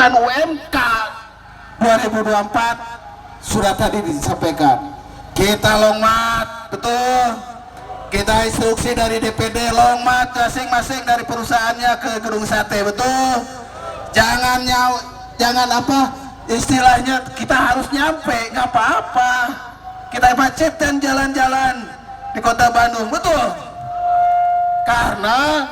pembentukan UMK 2024 sudah tadi disampaikan. Kita longmat, betul. Kita instruksi dari DPD longmat masing-masing dari perusahaannya ke gedung sate, betul. Jangan apa istilahnya, kita harus nyampe, nggak apa-apa. Kita macetkan jalan-jalan di kota Bandung, betul. Karena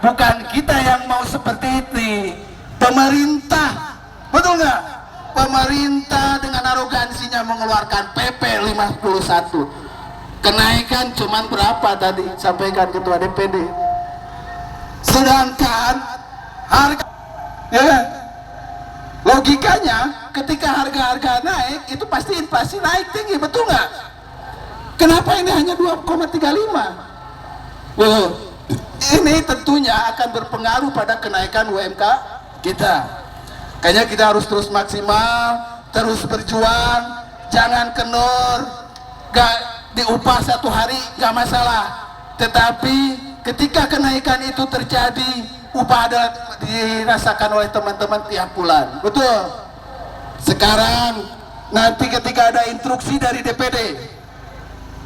bukan kita yang mau seperti itu, pemerintah, betul nggak? Pemerintah dengan arogansinya mengeluarkan PP 51. Kenaikan cuman berapa tadi sampaikan ketua DPD. Sedangkan harga, ya, logikanya ketika harga-harga naik itu pasti inflasi naik tinggi, betul nggak? Kenapa ini hanya 2,35? Ini tentunya akan berpengaruh pada kenaikan UMK kita. Kayaknya kita harus terus maksimal, terus berjuang, jangan kendor. Gak diupah satu hari gak masalah, tetapi ketika kenaikan itu terjadi, upah adalah dirasakan oleh teman-teman tiap bulan, betul. Sekarang nanti ketika ada instruksi dari DPD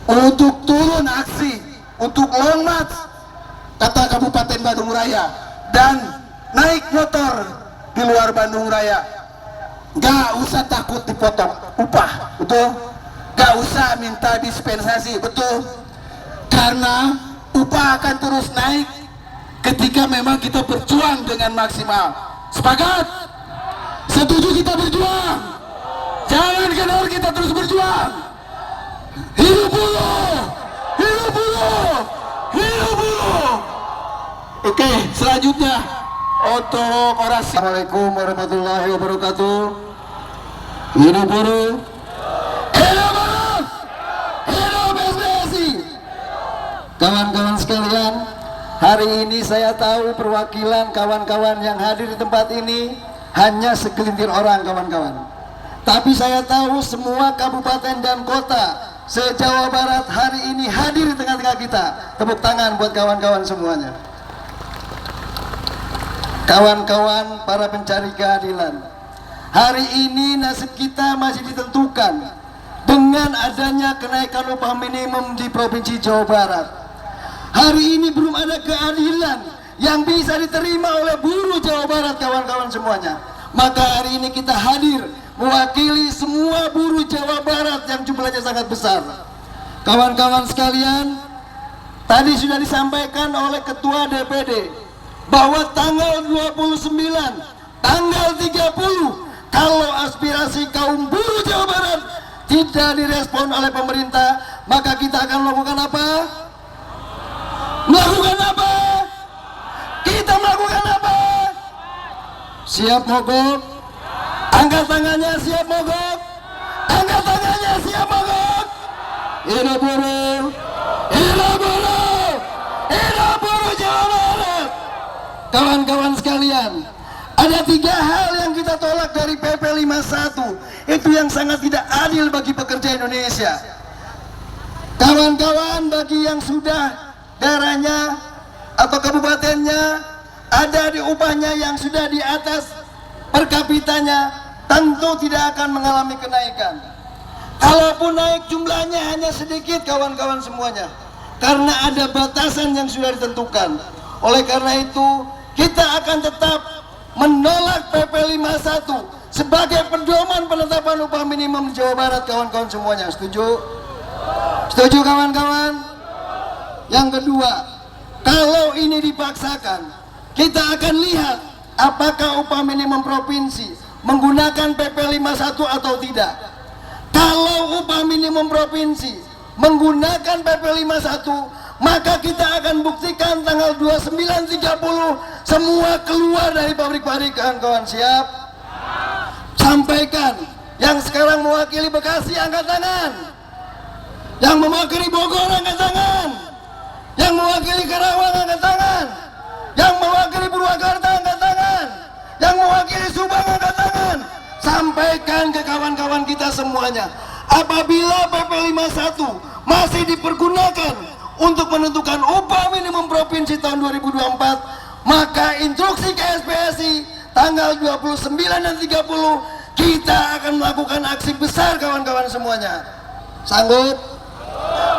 untuk turun aksi, untuk long march, kata Kabupaten Bandung Raya, dan naik motor di luar Bandung Raya, gak usah takut dipotong upah, betul. Gak usah minta dispensasi, betul. Karena upah akan terus naik ketika memang kita berjuang dengan maksimal. Sepakat? Setuju kita berjuang? Jangan kendor, kita terus berjuang. Hidup buruh! Hidup buruh! Hidup buruh! Oke, selanjutnya untuk orasi. Assalamualaikum warahmatullahi wabarakatuh. Hidup buruh! Hidup buruh! Hidup SBSI! Kawan-kawan sekalian, hari ini saya tahu perwakilan kawan-kawan yang hadir di tempat ini hanya segelintir orang, kawan-kawan. Tapi saya tahu semua kabupaten dan kota se-Jawa Barat hari ini hadir di tengah-tengah kita. Tepuk tangan buat kawan-kawan semuanya. Kawan-kawan para pencari keadilan, hari ini nasib kita masih ditentukan dengan adanya kenaikan upah minimum di Provinsi Jawa Barat. Hari ini belum ada keadilan yang bisa diterima oleh buruh Jawa Barat, kawan-kawan semuanya. Maka hari ini kita hadir mewakili semua buruh Jawa Barat yang jumlahnya sangat besar. Kawan-kawan sekalian, tadi sudah disampaikan oleh Ketua DPD bahwa tanggal 29, tanggal 30, kalau aspirasi kaum buruh Jawa Barat tidak direspon oleh pemerintah, maka kita akan melakukan apa? Melakukan apa? Kita melakukan apa? Siap mogok? Angkat tangannya, siap mogok? Angkat tangannya, siap mogok? Hidup buruh! Hidup buruh! Hidup buruh Jawa Barat! Kawan-kawan sekalian, ada 3 hal yang kita tolak dari PP 51. Itu yang sangat tidak adil bagi pekerja Indonesia. Kawan-kawan, bagi yang sudah daerahnya atau kabupatennya ada di upahnya yang sudah di atas per kapitanya, tentu tidak akan mengalami kenaikan. Kalaupun naik jumlahnya hanya sedikit, kawan-kawan semuanya, karena ada batasan yang sudah ditentukan. Oleh karena itu, kita akan tetap menolak PP 51 sebagai pedoman penetapan upah minimum di Jawa Barat, kawan-kawan semuanya. Setuju? Setuju, kawan-kawan? Yang kedua, kalau ini dipaksakan, kita akan lihat apakah upah minimum provinsi menggunakan PP 51 atau tidak. Kalau upah minimum provinsi menggunakan PP 51, maka kita akan buktikan tanggal 29-30 semua keluar dari pabrik-pabrik, kawan-kawan. Siap? Sampaikan. Yang sekarang mewakili Bekasi, angkat tangan. Yang mewakili Bogor, angkat tangan. Yang mewakili Karawang, angkat tangan. Yang mewakili Purwakarta, angkat tangan. Yang mewakili Subang, angkat tangan. Sampaikan ke kawan-kawan kita semuanya, apabila PP 51 masih dipergunakan untuk menentukan upah minimum provinsi tahun 2024, maka instruksi KSPSI tanggal 29 dan 30 kita akan melakukan aksi besar kawan-kawan semuanya. Sanggup?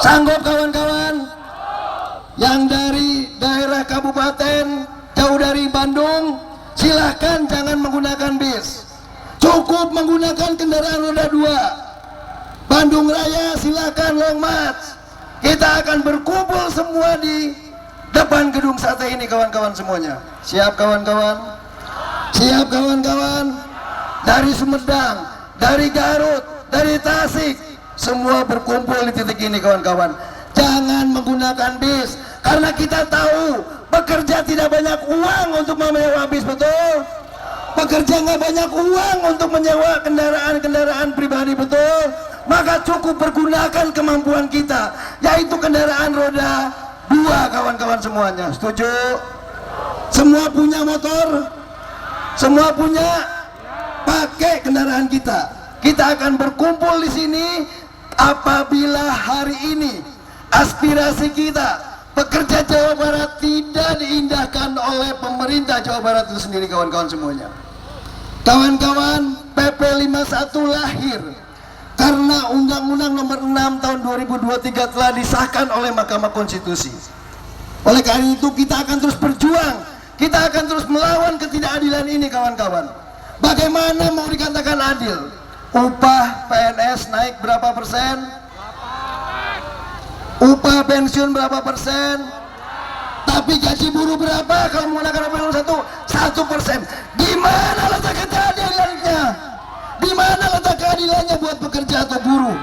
Sanggup kawan-kawan? Yang dari daerah kabupaten jauh dari Bandung, silahkan jangan menggunakan bis, cukup menggunakan kendaraan roda 2. Bandung Raya silahkan long march. Kita akan berkumpul semua di depan gedung sate ini kawan-kawan semuanya. Siap kawan-kawan? Siap kawan-kawan? Dari Sumedang, dari Garut, dari Tasik, semua berkumpul di titik ini kawan-kawan. Jangan menggunakan bis, karena kita tahu pekerja tidak banyak uang untuk menyewa bis, betul? Pekerja nggak banyak uang untuk menyewa kendaraan-kendaraan pribadi, betul? Maka cukup pergunakan kemampuan kita, yaitu kendaraan roda 2 kawan-kawan semuanya. Setuju? Semua punya motor? Semua punya? Pakai kendaraan kita. Kita akan berkumpul di sini apabila hari ini aspirasi kita pekerja Jawa Barat tidak diindahkan oleh pemerintah Jawa Barat itu sendiri kawan-kawan semuanya. Kawan-kawan, PP 51 lahir karena Undang-Undang Nomor 6 Tahun 2023 telah disahkan oleh Mahkamah Konstitusi. Oleh karena itu kita akan terus berjuang, kita akan terus melawan ketidakadilan ini kawan-kawan. Bagaimana mau dikatakan adil? Upah PNS naik berapa persen? Upah pensiun berapa persen? Tapi gaji buruh berapa kalau menggunakan PP 1%? Di mana letak keadilannya? Di mana letak keadilannya buat pekerja atau buruh?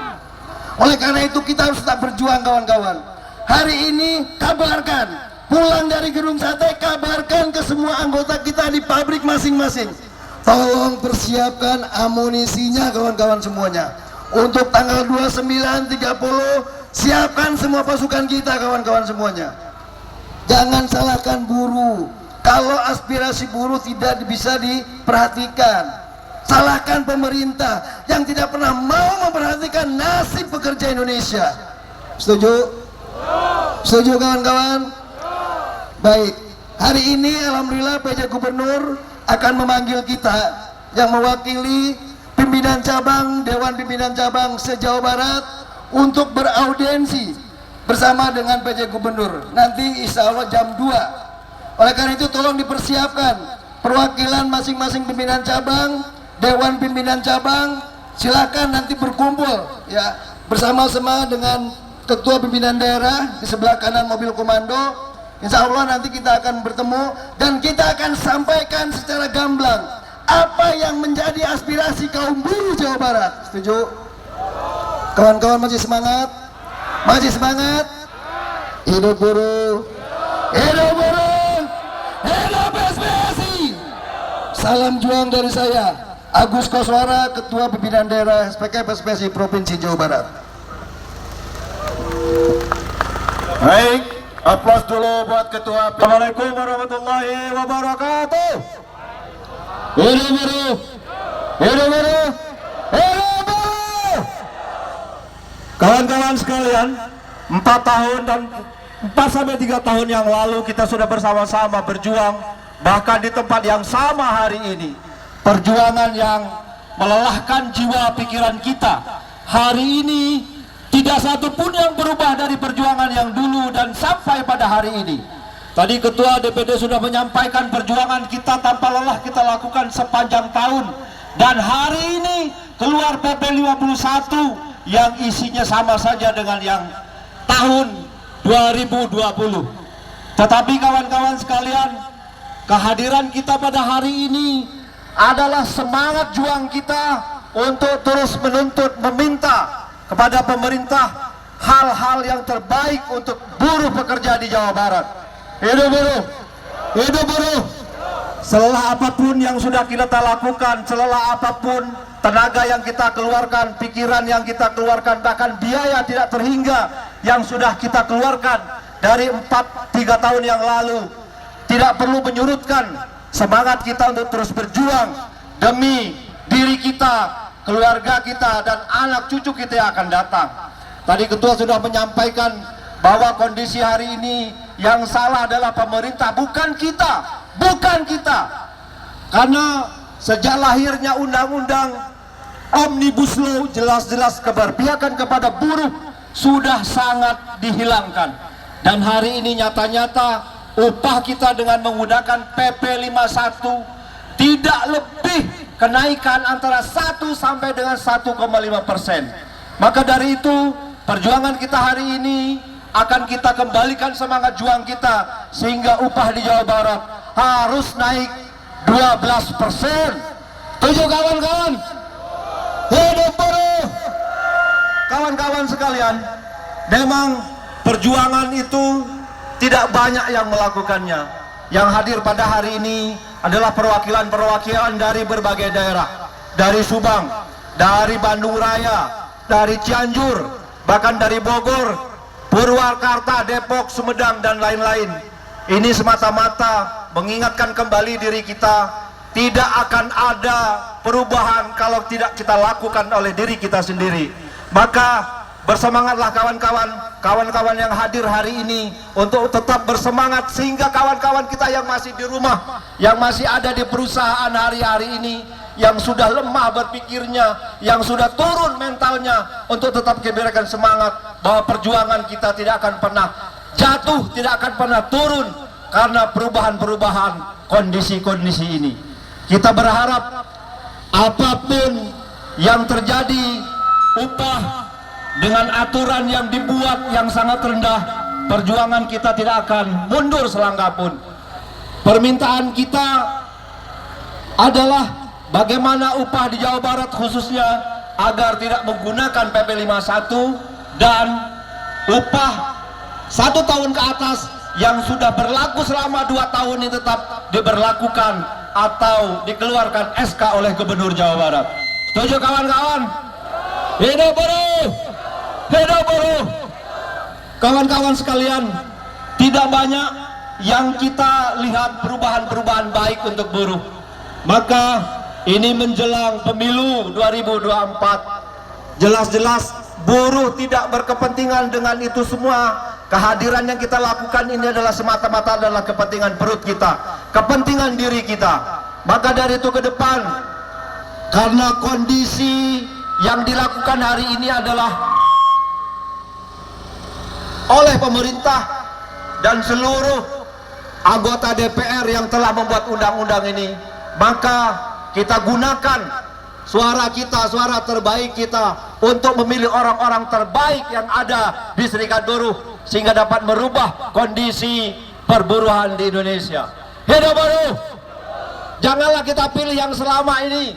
Oleh karena itu kita harus tetap berjuang kawan-kawan. Hari ini kabarkan, pulang dari gedung sate, kabarkan ke semua anggota kita di pabrik masing-masing. Tolong persiapkan amunisinya kawan-kawan semuanya. Untuk tanggal 29, 30 siapkan semua pasukan kita kawan-kawan semuanya. Jangan salahkan buruh kalau aspirasi buruh tidak bisa diperhatikan. Salahkan pemerintah yang tidak pernah mau memperhatikan nasib pekerja Indonesia. Setuju? Setuju kawan-kawan? Baik, hari ini alhamdulillah PJ Gubernur akan memanggil kita yang mewakili pimpinan cabang, Dewan Pimpinan Cabang se-Jawa Barat untuk beraudiensi bersama dengan PJ Gubernur nanti insya Allah jam 2. Oleh karena itu tolong dipersiapkan perwakilan masing-masing pimpinan cabang, Dewan Pimpinan Cabang, silakan nanti berkumpul ya bersama-sama dengan Ketua Pimpinan Daerah di sebelah kanan mobil komando. Insya Allah nanti kita akan bertemu dan kita akan sampaikan secara gamblang apa yang menjadi aspirasi kaum buruh Jawa Barat. Setuju? Kawan-kawan masih semangat? Masih semangat? Hidup buruh! Hidup buruh! Hidup SPSI! Salam juang dari saya, Agus Koswara, Ketua Pimpinan Daerah SPKP SPSI Provinsi Jawa Barat. Baik, aplaus dulu buat Ketua. Assalamualaikum warahmatullahi wabarakatuh. Hidup buruh! Hidup buruh! Hidup buruh! Kawan-kawan sekalian, 4 tahun dan 4-3 tahun yang lalu kita sudah bersama-sama berjuang, bahkan di tempat yang sama hari ini. Perjuangan yang melelahkan jiwa pikiran kita. Hari ini tidak satu pun yang berubah dari perjuangan yang dulu dan sampai pada hari ini. Tadi Ketua DPD sudah menyampaikan perjuangan kita tanpa lelah kita lakukan sepanjang tahun. Dan hari ini keluar PP 51 yang isinya sama saja dengan yang tahun 2020. Tetapi kawan-kawan sekalian, kehadiran kita pada hari ini adalah semangat juang kita untuk terus menuntut, meminta kepada pemerintah hal-hal yang terbaik untuk buruh pekerja di Jawa Barat. Hidup buruh! Hidup buruh! Selelah apapun yang sudah kita lakukan, selelah apapun tenaga yang kita keluarkan, pikiran yang kita keluarkan, bahkan biaya tidak terhingga yang sudah kita keluarkan dari 3 tahun yang lalu, tidak perlu menyurutkan semangat kita untuk terus berjuang demi diri kita, keluarga kita, dan anak cucu kita yang akan datang. Tadi Ketua sudah menyampaikan bahwa kondisi hari ini yang salah adalah pemerintah, bukan kita, bukan kita. Karena sejak lahirnya undang-undang Omnibus Law, jelas-jelas keberpihakan kepada buruh sudah sangat dihilangkan. Dan hari ini nyata-nyata upah kita dengan menggunakan PP 51 tidak lebih kenaikan antara 1 sampai dengan 1,5%. Maka dari itu perjuangan kita hari ini akan kita kembalikan semangat juang kita, sehingga upah di Jawa Barat harus naik 12%. Setuju kawan-kawan? Hidup buruh! Kawan-kawan sekalian, memang perjuangan itu tidak banyak yang melakukannya. Yang hadir pada hari ini adalah perwakilan-perwakilan dari berbagai daerah, dari Subang, dari Bandung Raya, dari Cianjur, bahkan dari Bogor, Purwakarta, Depok, Sumedang, dan lain-lain. Ini semata-mata mengingatkan kembali diri kita, tidak akan ada perubahan kalau tidak kita lakukan oleh diri kita sendiri. Maka bersemangatlah kawan-kawan yang hadir hari ini untuk tetap bersemangat, sehingga kawan-kawan kita yang masih di rumah, yang masih ada di perusahaan hari-hari ini, yang sudah lemah berpikirnya, yang sudah turun mentalnya, untuk tetap memberikan semangat bahwa perjuangan kita tidak akan pernah jatuh, tidak akan pernah turun karena perubahan-perubahan kondisi-kondisi ini. Kita berharap apapun yang terjadi, upah dengan aturan yang dibuat yang sangat rendah, perjuangan kita tidak akan mundur selangkah pun. Permintaan kita adalah bagaimana upah di Jawa Barat khususnya agar tidak menggunakan PP 51 dan upah 1 tahun ke atas yang sudah berlaku selama 2 tahun ini tetap diberlakukan atau dikeluarkan SK oleh Gubernur Jawa Barat. Setuju kawan-kawan? Hidup buruh! Hidup buruh! Kawan-kawan sekalian, tidak banyak yang kita lihat perubahan-perubahan baik untuk buruh. Maka ini menjelang pemilu 2024, jelas-jelas buruh tidak berkepentingan dengan itu semua. Kehadiran yang kita lakukan ini adalah semata-mata adalah kepentingan perut kita, kepentingan diri kita. Maka dari itu ke depan, karena kondisi yang dilakukan hari ini adalah oleh pemerintah dan seluruh anggota DPR yang telah membuat undang-undang ini, maka kita gunakan suara kita, suara terbaik kita untuk memilih orang-orang terbaik yang ada di Serikat Buruh, sehingga dapat merubah kondisi perburuhan di Indonesia. Hidup buruh! Janganlah kita pilih yang selama ini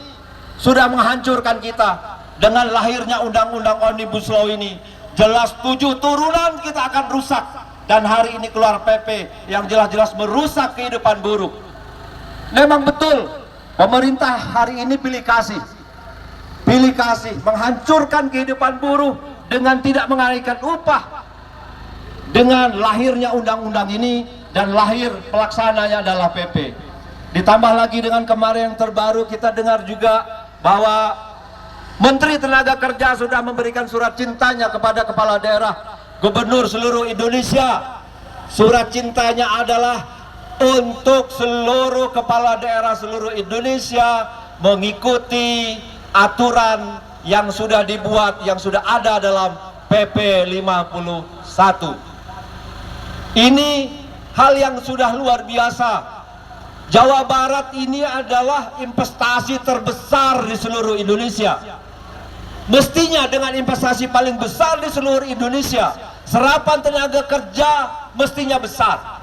sudah menghancurkan kita. Dengan lahirnya undang-undang Omnibus Law ini, jelas 7 turunan kita akan rusak. Dan hari ini keluar PP yang jelas-jelas merusak kehidupan buruh. Memang betul, pemerintah hari ini pilih kasih, menghancurkan kehidupan buruh dengan tidak mengaitkan upah. Dengan lahirnya undang-undang ini dan lahir pelaksananya adalah PP. Ditambah lagi dengan kemarin yang terbaru kita dengar juga bahwa Menteri Tenaga Kerja sudah memberikan surat cintanya kepada kepala daerah, gubernur seluruh Indonesia. Surat cintanya adalah untuk seluruh kepala daerah seluruh Indonesia mengikuti aturan yang sudah dibuat, yang sudah ada dalam PP 51. Ini hal yang sudah luar biasa. Jawa Barat ini adalah investasi terbesar di seluruh Indonesia. Mestinya dengan investasi paling besar di seluruh Indonesia, serapan tenaga kerja mestinya besar.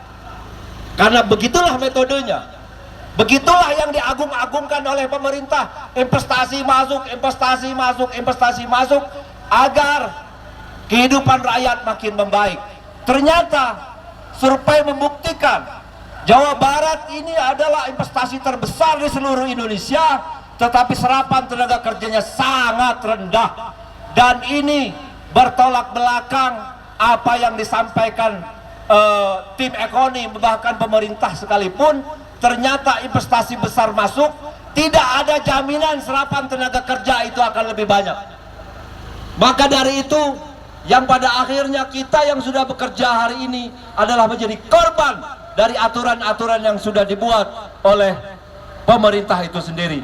Karena begitulah metodenya. Begitulah yang diagung-agungkan oleh pemerintah. Investasi masuk, investasi masuk, investasi masuk, agar kehidupan rakyat makin membaik. Ternyata survei membuktikan Jawa Barat ini adalah investasi terbesar di seluruh Indonesia, tetapi serapan tenaga kerjanya sangat rendah. Dan ini bertolak belakang apa yang disampaikan tim ekonomi, bahkan pemerintah sekalipun. Ternyata investasi besar masuk, tidak ada jaminan serapan tenaga kerja itu akan lebih banyak. Maka dari itu, yang pada akhirnya kita yang sudah bekerja hari ini adalah menjadi korban dari aturan-aturan yang sudah dibuat oleh pemerintah itu sendiri.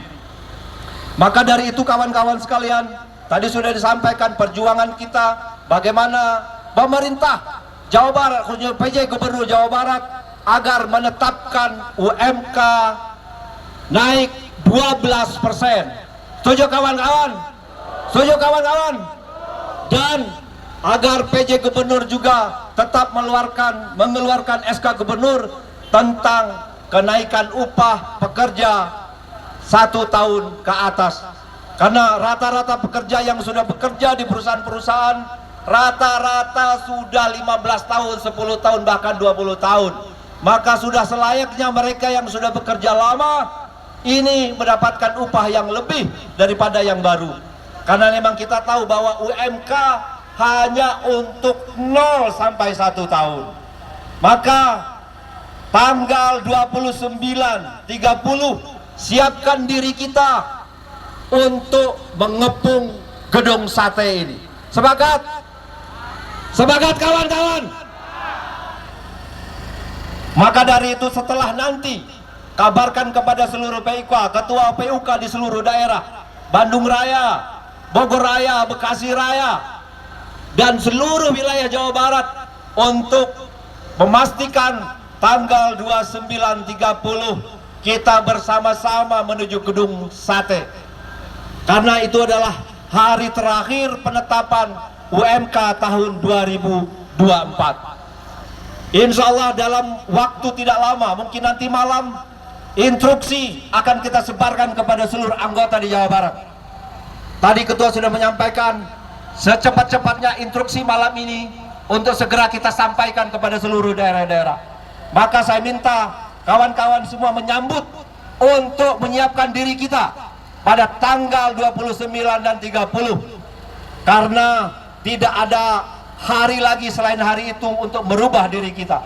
Maka dari itu kawan-kawan sekalian, tadi sudah disampaikan perjuangan kita bagaimana pemerintah Jawa Barat, khususnya PJ Gubernur Jawa Barat, agar menetapkan UMK naik 12%. Setuju kawan-kawan? Setuju kawan-kawan? Dan agar PJ Gubernur juga tetap mengeluarkan SK Gubernur tentang kenaikan upah pekerja 1 tahun ke atas. Karena rata-rata pekerja yang sudah bekerja di perusahaan-perusahaan rata-rata sudah 15 tahun, 10 tahun, bahkan 20 tahun. Maka sudah selayaknya mereka yang sudah bekerja lama ini mendapatkan upah yang lebih daripada yang baru. Karena memang kita tahu bahwa UMK hanya untuk 0 sampai 1 tahun. Maka tanggal 29, 30 siapkan diri kita untuk mengepung gedung sate ini. Semangat! Semangat kawan-kawan! Maka dari itu setelah nanti kabarkan kepada seluruh PIK, ketua PUK di seluruh daerah, Bandung Raya, Bogor Raya, Bekasi Raya, dan seluruh wilayah Jawa Barat untuk memastikan tanggal 29.30 kita bersama-sama menuju gedung sate. Karena itu adalah hari terakhir penetapan UMK tahun 2024. Insya Allah dalam waktu tidak lama, mungkin nanti malam, instruksi akan kita sebarkan kepada seluruh anggota di Jawa Barat. Tadi ketua sudah menyampaikan secepat-cepatnya instruksi malam ini untuk segera kita sampaikan kepada seluruh daerah-daerah. Maka saya minta kawan-kawan semua menyambut untuk menyiapkan diri kita pada tanggal 29 dan 30. Karena tidak ada hari lagi selain hari itu untuk merubah diri kita.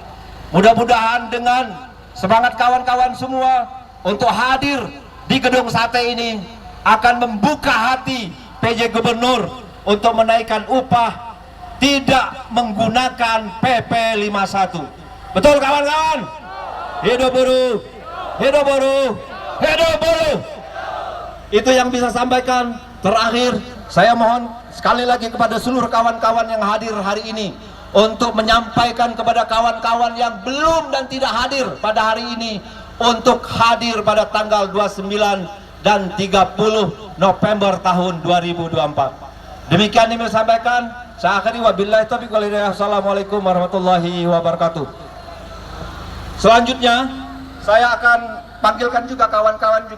Mudah-mudahan dengan semangat kawan-kawan semua untuk hadir di gedung sate ini akan membuka hati PJ Gubernur untuk menaikkan upah tidak menggunakan PP 51. Betul kawan-kawan? Hidup buruh, hidup buruh, hidup buruh. Itu yang bisa sampaikan. Terakhir saya mohon sekali lagi kepada seluruh kawan-kawan yang hadir hari ini untuk menyampaikan kepada kawan-kawan yang belum dan tidak hadir pada hari ini untuk hadir pada tanggal 29 dan 30 November tahun 2024. Demikian yang saya sampaikan. Saya akhiri wabillahi taufiq wal hidayah. Assalamualaikum warahmatullahi wabarakatuh. Selanjutnya saya akan panggilkan juga kawan-kawan juga